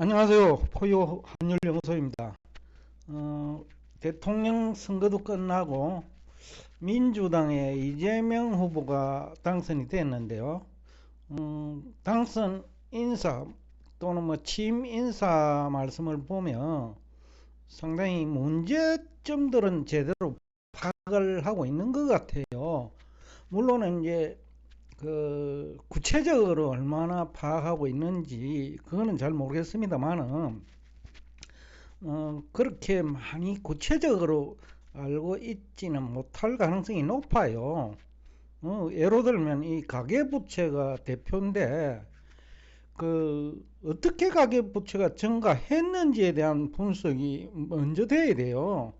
안녕하세요. 포유 한율연구소입니다. 대통령 선거도 끝나고 민주당의 이재명 후보가 당선이 됐는데요. 당선 인사 또는 취임 인사 말씀을 보면 상당히 문제점들은 제대로 파악을 하고 있는 것 같아요. 물론 이제 구체적으로 얼마나 파악하고 있는지 그거는 잘 모르겠습니다만은 그렇게 많이 구체적으로 알고 있지는 못할 가능성이 높아요. 예로 들면 이 가계부채가 대표인데 어떻게 가계부채가 증가했는지에 대한 분석이 먼저 돼야 돼요.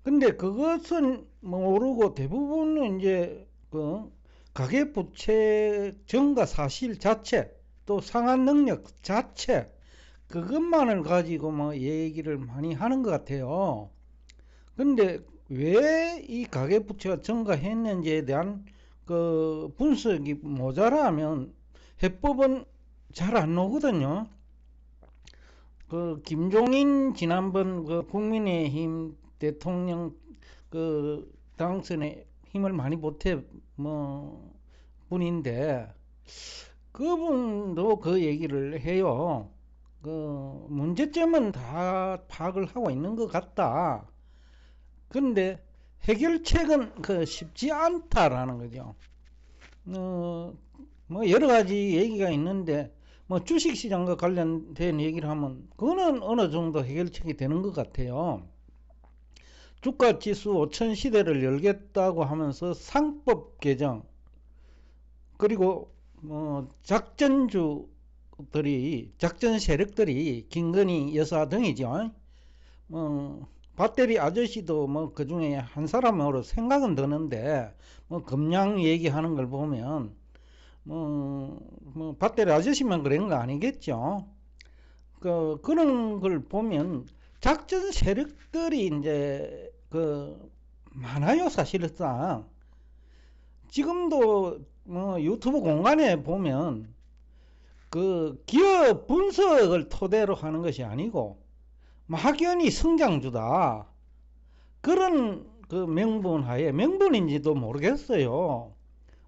근데 그것은 모르고 대부분은 이제 가계부채 증가 사실 자체 또 상환 능력 자체 그것만을 가지고 얘기를 많이 하는 것 같아요. 근데 왜 이 가계부채가 증가했는지에 대한 분석이 모자라면 해법은 잘 안 나오거든요. 김종인 지난번 국민의힘 대통령 당선에 힘을 많이 보태 분인데 그분도 그 얘기를 해요. 문제점은 다 파악을 하고 있는 것 같다. 근데 해결책은 쉽지 않다라는 거죠. 여러 가지 얘기가 있는데 주식시장과 관련된 얘기를 하면 그거는 어느 정도 해결책이 되는 것 같아요. 주가지수 5천 시대를 열겠다고 하면서 상법 개정 그리고 작전 세력들이 김건희 여사 등이죠. 배터리 아저씨도 그 중에 한 사람으로 생각은 드는데 금양 얘기하는 걸 보면 배터리 아저씨만 그런 거 아니겠죠. 그런 걸 보면 작전 세력들이 이제 많아요. 사실상 지금도 유튜브 공간에 보면 기업 분석을 토대로 하는 것이 아니고 막연히 성장주다 그런 명분 하에 명분인지도 모르겠어요.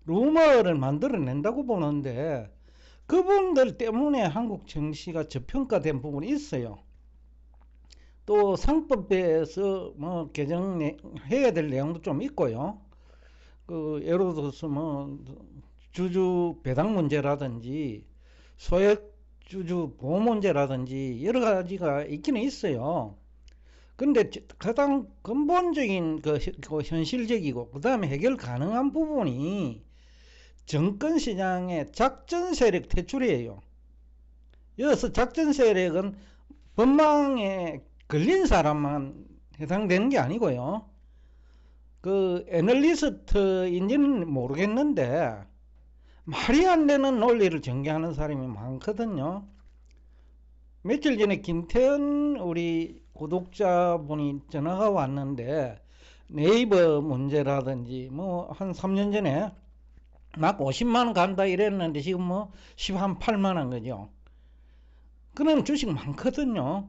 루머를 만들어낸다고 보는데 그분들 때문에 한국 증시가 저평가된 부분이 있어요. 또 상법에서 개정해야 될 내용도 좀 있고요. 예를 들어서 주주 배당 문제라든지 소액주주 보호 문제라든지 여러 가지가 있기는 있어요. 근데 가장 근본적인 현실적이고 그 다음에 해결 가능한 부분이 정권시장의 작전세력 퇴출이에요. 여기서 작전세력은 법망에 걸린 사람만 해당되는 게 아니고요. 애널리스트인지는 모르겠는데 말이 안 되는 논리를 전개하는 사람이 많거든요. 며칠 전에 김태현 우리 구독자분이 전화가 왔는데 네이버 문제라든지 한 3년 전에 막 50만원 간다 이랬는데 지금 18만원 거죠. 그런 주식 많거든요.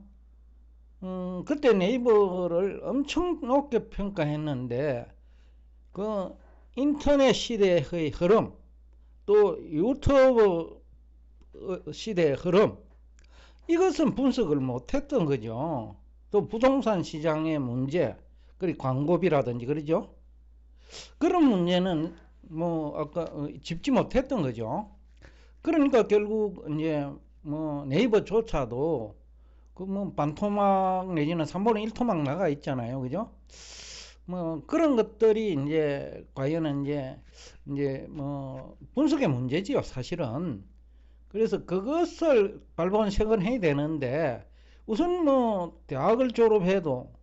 그때 네이버를 엄청 높게 평가했는데 인터넷 시대의 흐름 또 유튜브 시대의 흐름 이것은 분석을 못했던 거죠. 또 부동산 시장의 문제 그리고 광고비라든지 그러죠. 그런 문제는 아까 짚지 못했던 거죠. 그러니까 결국 이제 네이버조차도 반토막 내지는 3분의 1토막 나가 있잖아요. 그죠? 그런 것들이 이제 과연 이제 분석의 문제지요, 사실은. 그래서 그것을 발본색은 해야 되는데 우선 대학을 졸업해도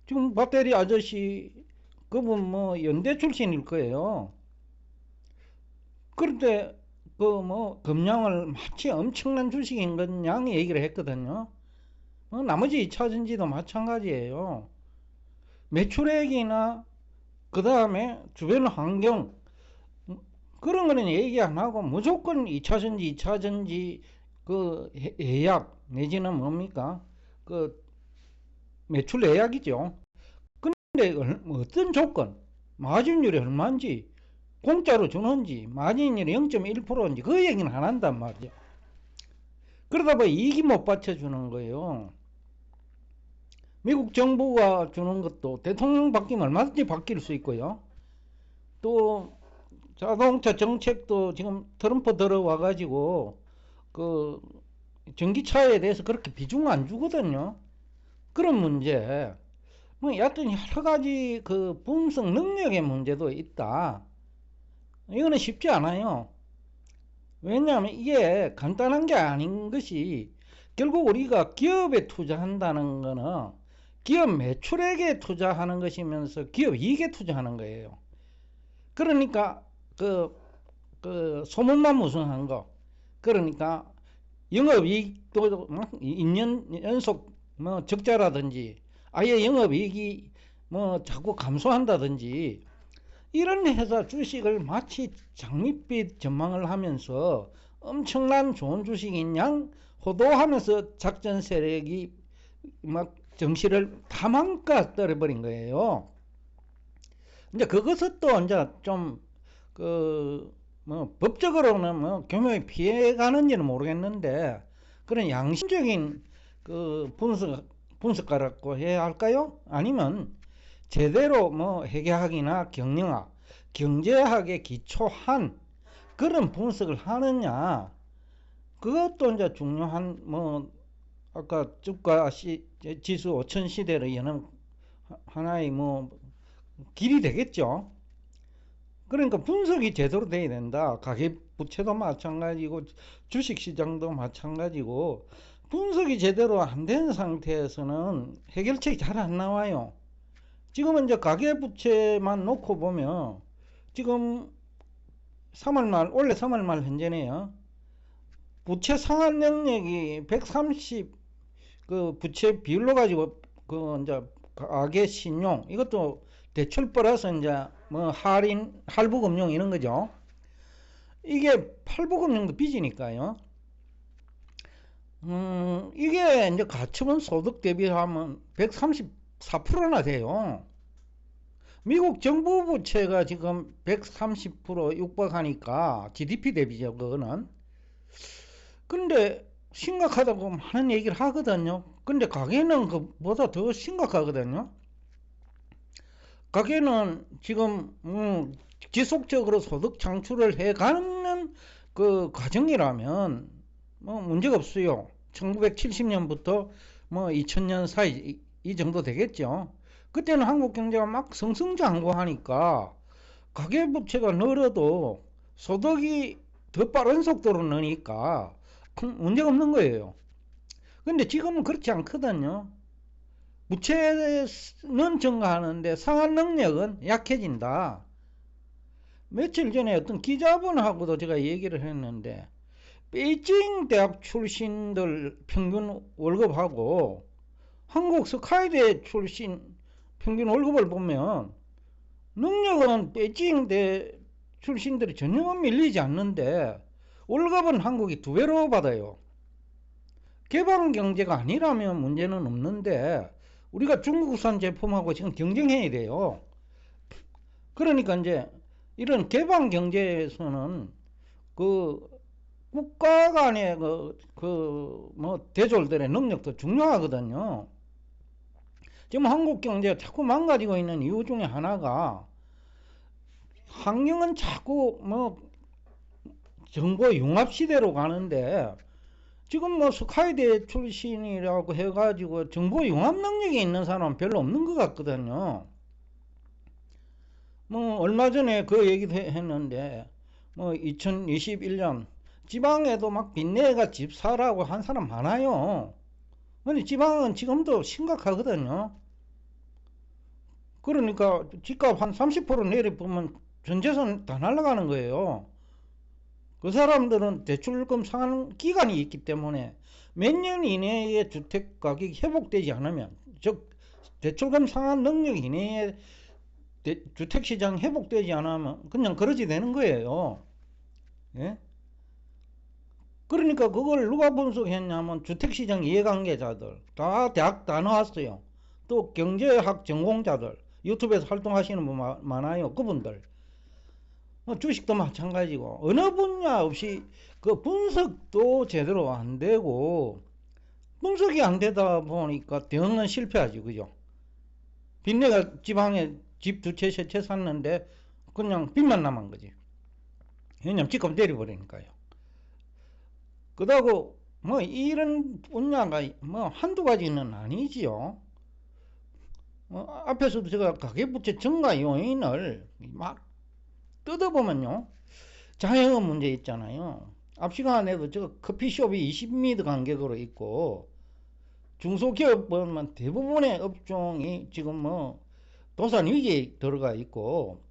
지금 배터리 아저씨 그분 연대 출신일 거예요. 그런데 금양을 마치 엄청난 주식인 것 양 얘기를 했거든요. 나머지 2차전지도 마찬가지예요. 매출액이나 그 다음에 주변 환경 그런 거는 얘기 안 하고 무조건 2차전지 그 예약 내지는 뭡니까? 그 매출 예약이죠. 근데 어떤 조건, 마진율이 얼마인지, 공짜로 주는지, 마진율이 0.1%인지 그 얘기는 안 한단 말이죠. 그러다 보니 이익이 못 받쳐주는 거예요. 미국 정부가 주는 것도 대통령 바뀌면 얼마든지 바뀔 수 있고요. 또 자동차 정책도 지금 트럼프 들어와가지고 그 전기차에 대해서 그렇게 비중 안 주거든요. 그런 문제. 뭐 여하튼 여러 가지 그 분석 능력의 문제도 있다. 이거는 쉽지 않아요. 왜냐하면 이게 간단한 게 아닌 것이, 결국 우리가 기업에 투자한다는 거는 기업 매출액에 투자하는 것이면서 기업 이익에 투자하는 거예요. 그러니까 그 소문만 무성한 거. 그러니까 영업이익도 2년 연속 뭐 적자라든지, 아예 영업이익이 뭐 자꾸 감소한다든지, 이런 회사 주식을 마치 장밋빛 전망을 하면서 엄청난 좋은 주식인 양 호도하면서 작전 세력이 막 정시를 다 망가 떨어버린 거예요. 이제 그것을 또 이제 좀 뭐 법적으로는 뭐 교묘히 피해가는지는 모르겠는데, 그런 양심적인 그 분석가라고 해야 할까요? 아니면 제대로 뭐 회계학이나 경영학, 경제학에 기초한 그런 분석을 하느냐, 그것도 이제 중요한 뭐 아까 주가 지수 5천 시대를 여는 하나의 뭐 길이 되겠죠. 그러니까 분석이 제대로 돼야 된다. 가계부채도 마찬가지고 주식시장도 마찬가지고, 분석이 제대로 안 된 상태에서는 해결책이 잘 안 나와요. 지금은 이제 가계부채만 놓고 보면 지금 3월 말, 올해 3월 말 현재네요. 부채 상환 능력이 130, 그 부채 비율로 가지고 그 이제 가계 신용, 이것도 대출 플러스 이제 뭐 할인, 할부금융 이런 거죠. 이게 할부금융도 빚이니까요. 이게 이제 가처분 소득 대비하면 134%나 돼요. 미국 정부 부채가 지금 130% 육박하니까 GDP 대비죠, 그거는. 근데 심각하다고 많은 얘기를 하거든요. 근데 가계는 그보다 더 심각하거든요. 가계는 지금 지속적으로 소득 창출을 해가는 그 과정이라면 뭐 문제가 없어요. 1970년부터 뭐 2000년 사이 이 정도 되겠죠. 그때는 한국 경제가 막 승승장구하니까 가계부채가 늘어도 소득이 더 빠른 속도로 느니까 큰 문제가 없는 거예요. 근데 지금은 그렇지 않거든요. 부채는 증가하는데 상환 능력은 약해진다. 며칠 전에 어떤 기자분하고도 제가 얘기를 했는데, 베이징 대학 출신들 평균 월급하고 한국 스카이대 출신 평균 월급을 보면 능력은 베이징 대 출신들이 전혀 밀리지 않는데 월급은 한국이 2배로 받아요. 개발 경제가 아니라면 문제는 없는데 우리가 중국산 제품하고 지금 경쟁해야 돼요. 그러니까 이제 이런 개방 경제에서는 그 국가 간의 뭐 대졸들의 능력도 중요하거든요. 지금 한국 경제가 자꾸 망가지고 있는 이유 중에 하나가, 환경은 자꾸 뭐 정보 융합 시대로 가는데, 지금 뭐 스카이대 출신이라고 해가지고 정보 융합 능력이 있는 사람은 별로 없는 것 같거든요. 뭐 얼마 전에 그 얘기도 했는데, 뭐 2021년 지방에도 막 빚내가 집 사라고 한 사람 많아요. 근데 지방은 지금도 심각하거든요. 그러니까 집값 한 30% 내려보면 전 재산 다 날아가는 거예요. 그 사람들은 대출금 상환 기간이 있기 때문에 몇 년 이내에 주택 가격이 회복되지 않으면, 즉 대출금 상환 능력 이내에 주택시장 회복되지 않으면 그냥 그러지 되는 거예요. 예? 그러니까 그걸 누가 분석했냐면 주택시장 이해관계자들, 다 대학 다 나왔어요. 또 경제학 전공자들, 유튜브에서 활동하시는 분 많아요. 그분들. 주식도 마찬가지고 어느 분야 없이 그 분석도 제대로 안 되고, 분석이 안 되다 보니까 대응은 실패하지, 그죠? 빚내가 지방에 집 두 채 세 채 샀는데 그냥 빚만 남은 거지. 왜냐면 집값 내려버리니까요. 그러고 뭐 이런 분야가 뭐 한두 가지는 아니지요. 앞에서도 제가 가계부채 증가 요인을 막 뜯어보면요, 장애금 문제 있잖아요. 앞 시간에도 제가 커피숍이 20m 간격으로 있고, 중소기업은 대부분의 업종이 지금 뭐 도산 위기에 들어가 있고,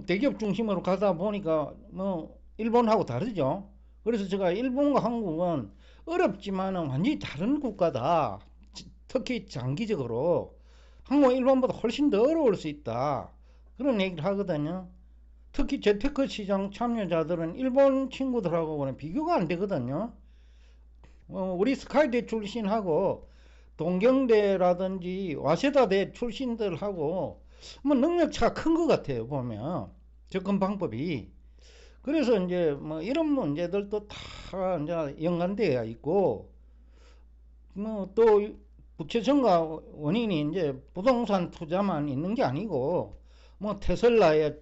대기업 중심으로 가다 보니까 뭐 일본하고 다르죠. 그래서 제가 일본과 한국은 어렵지만은 완전히 다른 국가다. 특히 장기적으로 한국은 일본보다 훨씬 더 어려울 수 있다, 그런 얘기를 하거든요. 특히 재테크 시장 참여자들은 일본 친구들하고는 비교가 안 되거든요. 우리 스카이대 출신하고 동경대라든지 와세다대 출신들하고 뭐 능력차가 큰 것 같아요, 보면 접근 방법이. 그래서 이제 뭐 이런 문제들도 다 이제 연관되어 있고, 뭐 또 부채 증가 원인이 이제 부동산 투자만 있는 게 아니고, 뭐 테슬라에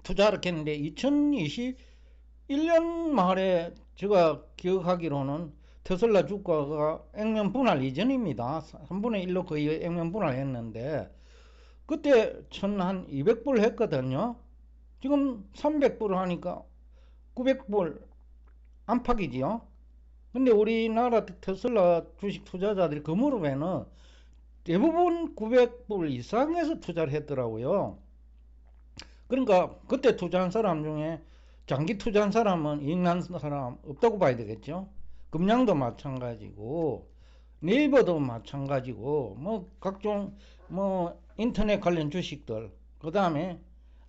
투자를 했는데 2021년 말에 제가 기억하기로는 테슬라 주가가 액면 분할 이전입니다. 3분의 1로 거의 액면 분할했는데 그때 한 200불 했거든요. 지금 300불 하니까 900불 안팎이지요. 근데 우리나라 테슬라 주식 투자자들이 그 무렵에는 대부분 900불 이상에서 투자를 했더라고요. 그러니까 그때 투자한 사람 중에 장기 투자한 사람은 이익 난 사람 없다고 봐야 되겠죠. 금양도 마찬가지고 네이버도 마찬가지고 뭐 각종 뭐 인터넷 관련 주식들, 그 다음에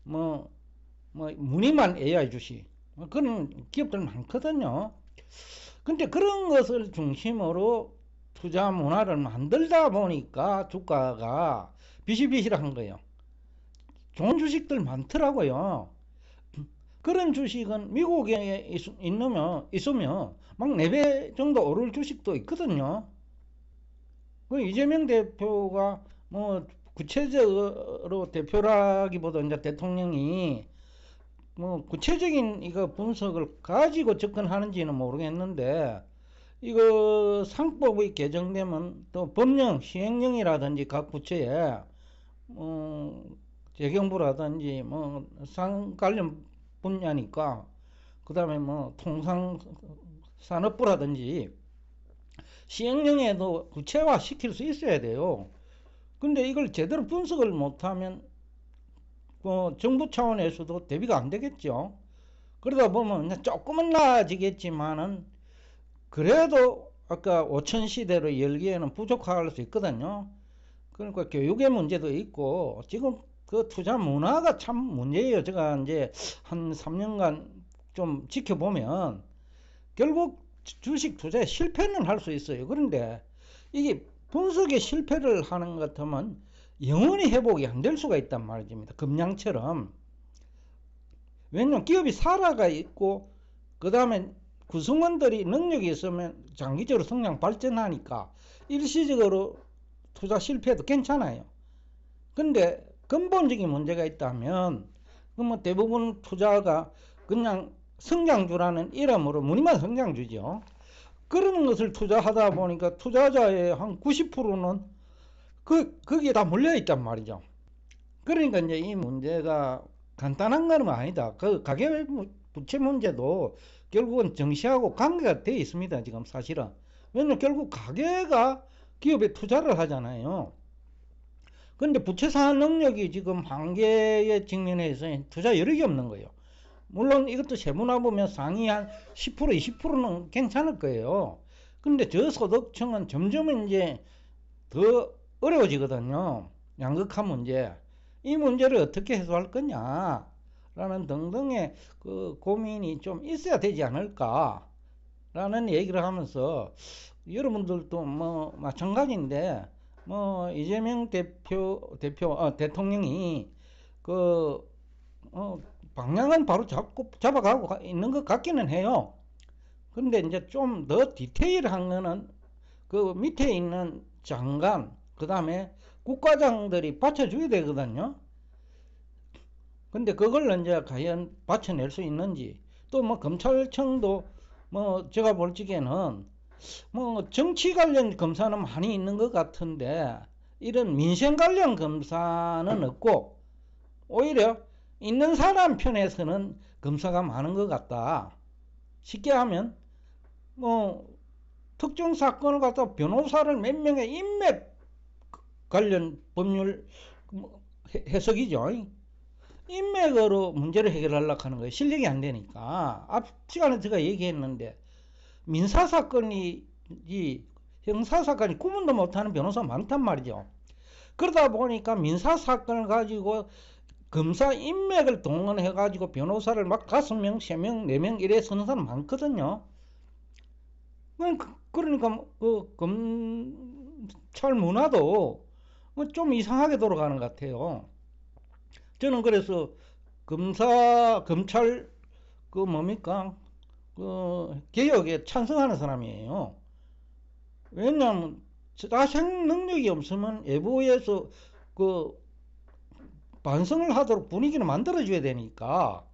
뭐 무늬만 AI 주식, 그런 기업들 많거든요. 근데 그런 것을 중심으로 투자 문화를 만들다 보니까 주가가 비실비실한 거예요. 좋은 주식들 많더라고요. 그런 주식은 미국에 있으면 막 4배 정도 오를 주식도 있거든요. 그 이재명 대표가 뭐 구체적으로 대표라기보다 이제 대통령이 뭐 구체적인 이거 분석을 가지고 접근하는지는 모르겠는데, 이거 상법이 개정되면 또 법령 시행령이라든지 각 부처에 재경부라든지 뭐 상 관련 분야니까, 그 다음에 뭐 통상산업부라든지 시행령에도 구체화 시킬 수 있어야 돼요. 근데 이걸 제대로 분석을 못하면 정부 차원에서도 대비가 안 되겠죠. 그러다 보면 조금은 나아지겠지만은 그래도 아까 5천 시대로 열기에는 부족할 수 있거든요. 그러니까 교육의 문제도 있고, 지금 그 투자 문화가 참 문제예요. 제가 이제 한 3년간 좀 지켜보면 결국 주식 투자에 실패는 할 수 있어요. 그런데 이게 분석에 실패를 하는 것 같으면 영원히 회복이 안 될 수가 있단 말입니다. 금양처럼. 왜냐면 기업이 살아가 있고, 그 다음에 구성원들이 능력이 있으면 장기적으로 성장 발전하니까 일시적으로 투자 실패해도 괜찮아요. 근데 근본적인 문제가 있다면 뭐 대부분 투자가 그냥 성장주라는 이름으로 무늬만 성장주죠. 그런 것을 투자하다 보니까 투자자의 한 90%는 거기에 다 몰려 있단 말이죠. 그러니까 이제 이 문제가 간단한 건 아니다. 그 가계 부채 문제도 결국은 정시하고 관계가 되어 있습니다, 지금 사실은. 왜냐면 결국 가계가 기업에 투자를 하잖아요. 근데 부채 상환 능력이 지금 한계에 직면해서 투자 여력이 없는 거예요. 물론 이것도 세분화 보면 상위 한 10%, 20%는 괜찮을 거예요. 근데 저소득층은 점점 이제 더 어려워지거든요. 양극화 문제. 이 문제를 어떻게 해소할 거냐. 라는 등등의 그 고민이 좀 있어야 되지 않을까 라는 얘기를 하면서, 여러분들도 뭐 마찬가지인데, 뭐 이재명 대통령이 그 방향은 바로 잡아가고 있는 것 같기는 해요. 근데 이제 좀 더 디테일한 거는 그 밑에 있는 장관, 그 다음에 국과장들이 받쳐줘야 되거든요. 근데 그걸 이제 과연 받쳐낼 수 있는지, 또 뭐 검찰청도 뭐 제가 볼 적에는 뭐 정치 관련 검사는 많이 있는 것 같은데, 이런 민생 관련 검사는 없고, 오히려 있는 사람 편에서는 검사가 많은 것 같다. 쉽게 하면 뭐 특정 사건을 갖다 변호사를 몇 명의 인맥 관련 법률 해석이죠. 인맥으로 문제를 해결하려고 하는 거예요. 실력이 안 되니까. 앞 시간에 제가 얘기했는데, 민사사건이 형사사건이 구분도 못하는 변호사 많단 말이죠. 그러다 보니까 민사사건을 가지고 검사 인맥을 동원해가지고 변호사를 막 5명, 3명, 4명 이래 서는 사람 많거든요. 그러니까 그 검찰 문화도 좀 이상하게 돌아가는 것 같아요. 저는 그래서 검찰 그 뭡니까 그 개혁에 찬성하는 사람이에요. 왜냐하면 자생 능력이 없으면 외부에서 그 반성을 하도록 분위기를 만들어줘야 되니까,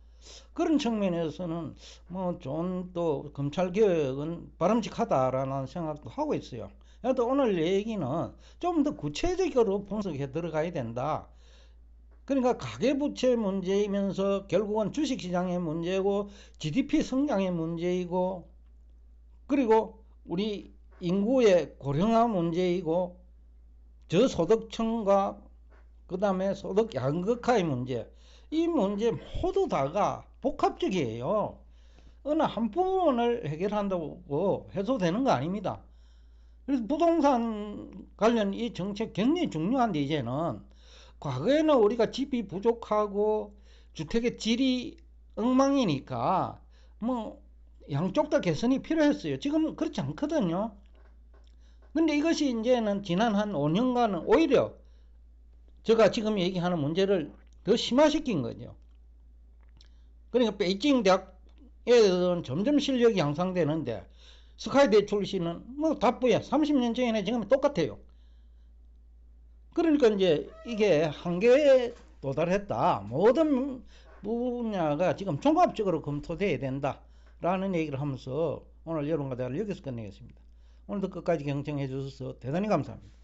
그런 측면에서는 뭐 좀 또 검찰 개혁은 바람직하다라는 생각도 하고 있어요. 또 오늘 얘기는 좀 더 구체적으로 분석해 들어가야 된다. 그러니까 가계부채 문제이면서 결국은 주식시장의 문제고, GDP 성장의 문제이고, 그리고 우리 인구의 고령화 문제이고, 저소득층과 그 다음에 소득 양극화의 문제, 이 문제 모두 다가 복합적이에요. 어느 한 부분을 해결한다고 해도 되는 거 아닙니다. 그래서 부동산 관련 이 정책 굉장히 중요한데, 이제는 과거에는 우리가 집이 부족하고 주택의 질이 엉망이니까 뭐 양쪽 다 개선이 필요했어요. 지금 그렇지 않거든요. 근데 이것이 이제는 지난 한 5년간은 오히려 제가 지금 얘기하는 문제를 더 심화시킨 거죠. 그러니까 베이징 대학에는 점점 실력이 향상되는데, 스카이대 출신은 뭐 답부야 30년 전에 지금 똑같아요. 그러니까 이제 이게 한계에 도달했다. 모든 분야가 지금 종합적으로 검토돼야 된다라는 얘기를 하면서 오늘 여러분과 대화를 여기서 끝내겠습니다. 오늘도 끝까지 경청해 주셔서 대단히 감사합니다.